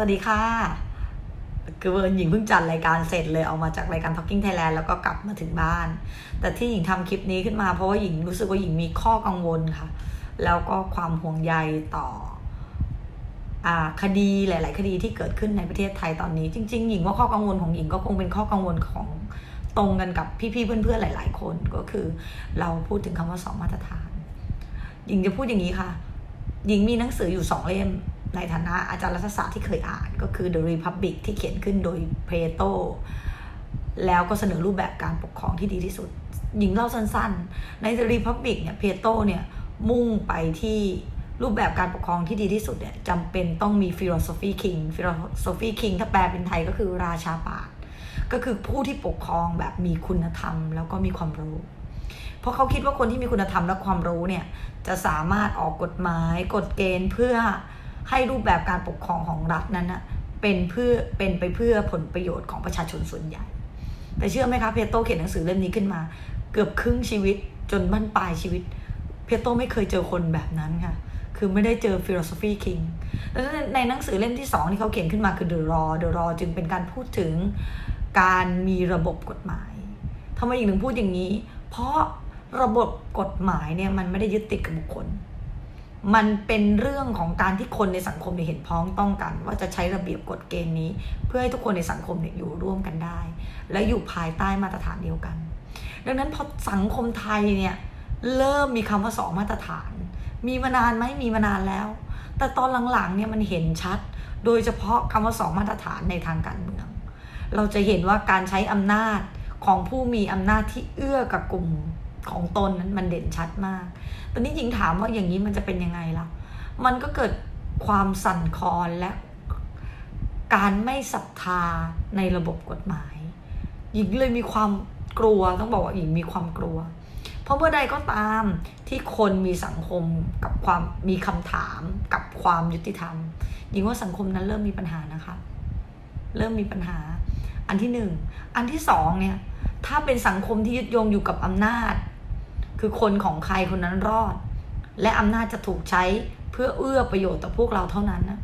วัสดีค่ะคือหญิงเพิ่งจัดรายการเสร็จเลยออกมาจากรายการ Talking Thailand แล้วก็กลับมาถึงบ้านแต่ที่หญิงทำคลิปนี้ขึ้นมาเพราะว่าหญิงรู้สึกว่าหญิงมีข้อกังวลค่ะแล้วก็ความห่วงใยต่อคดีหลายๆคดีที่เกิดขึ้นในประเทศไทยตอนนี้จริงๆหญิงว่าข้อกังวลของหญิงก็คงเป็นข้อกังวลของตรงกันกับพี่ๆเพื่อนๆหลายๆคนก็คือเราพูดถึงคำว่า2 มาตรฐานหญิงจะพูดอย่างนี้ค่ะหญิงมีหนังสืออยู่2 เล่มในฐานะอาจารย์รัฐศาสตร์ที่เคยอ่านก็คือ The Republic ที่เขียนขึ้นโดยเพโตแล้วก็เสนอรูปแบบการปกครองที่ดีที่สุดหญิงเล่าสั้นๆใน The Republic เนี่ยเพโตเนี่ยมุ่งไปที่รูปแบบการปกครองที่ดีที่สุดเนี่ยจำเป็นต้องมี philosophy king ถ้าแปลเป็นไทยก็คือราชาปราชญ์ก็คือผู้ที่ปกครองแบบมีคุณธรรมแล้วก็มีความรู้เพราะเขาคิดว่าคนที่มีคุณธรรมและความรู้เนี่ยจะสามารถออกกฎหมายกฎเกณฑ์เพื่อให้รูปแบบการปกครองของรัฐนั้นนะเป็นไปเพื่อผลประโยชน์ของประชาชนส่วนใหญ่แต่เชื่อไหมคะเพโตเขียนหนังสือเล่มนี้ขึ้นมาเกือบครึ่งชีวิตจนบั้นปลายชีวิตเพโตไม่เคยเจอคนแบบนั้นค่ะคือไม่ได้เจอ philosophy king แล้วในหนังสือเล่มที่2ที่เขาเขียนขึ้นมาคือ The Law จึงเป็นการพูดถึงการมีระบบกฎหมายทำไมถึงพูดอย่างนี้เพราะระบบกฎหมายเนี่ยมันไม่ได้ยึดติดกับบุคคลมันเป็นเรื่องของการที่คนในสังคมเห็นพ้องต้องกันว่าจะใช้ระเบียบกฎเกณฑ์นี้เพื่อให้ทุกคนในสังคมเนี่ยอยู่ร่วมกันได้และอยู่ภายใต้มาตรฐานเดียวกันดังนั้นพอสังคมไทยเนี่ยเริ่มมีคำว่า2 มาตรฐานมีมานานไหมมีมานานแล้วแต่ตอนหลังๆเนี่ยมันเห็นชัดโดยเฉพาะคำว่า2 มาตรฐานในทางการเมืองเราจะเห็นว่าการใช้อำนาจของผู้มีอำนาจที่เอื้อกับกลุ่มของตนนั้นมันเด่นชัดมากตอนนี้หญิงถามว่าอย่างนี้มันจะเป็นยังไงล่ะมันก็เกิดความสั่นคลอนและการไม่ศรัทธาในระบบกฎหมายหญิงเลยมีความกลัวต้องบอกว่าหญิงมีความกลัวเพราะเมื่อใดก็ตามที่คนมีสังคมกับความมีคำถามกับความยุติธรรมหญิงว่าสังคมนั้นเริ่มมีปัญหานะคะเริ่มมีปัญหาอันที่1อันที่2เนี่ยถ้าเป็นสังคมที่ยึดโยงอยู่กับอำนาจคือคนของใครคนนั้นรอดและอำนาจจะถูกใช้เพื่อเอื้อประโยชน์ต่อพวกเราเท่านั้นนะ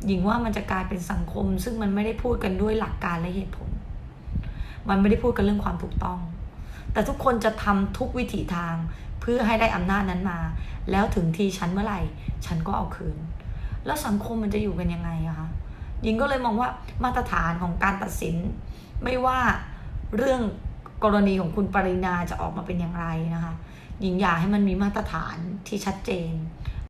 หญิงว่ามันจะกลายเป็นสังคมซึ่งมันไม่ได้พูดกันด้วยหลักการและเหตุผลมันไม่ได้พูดกันเรื่องความถูกต้องแต่ทุกคนจะทำทุกวิถีทางเพื่อให้ได้อำนาจนั้นมาแล้วถึงทีฉันเมื่อไหร่ฉันก็เอาคืนแล้วสังคมมันจะอยู่กันยังไงอะคะหญิงก็เลยมองว่ามาตรฐานของการตัดสินไม่ว่าเรื่องกรณีของคุณปรินาจะออกมาเป็นอย่างไรนะคะหญิงอยากให้มันมีมาตรฐานที่ชัดเจน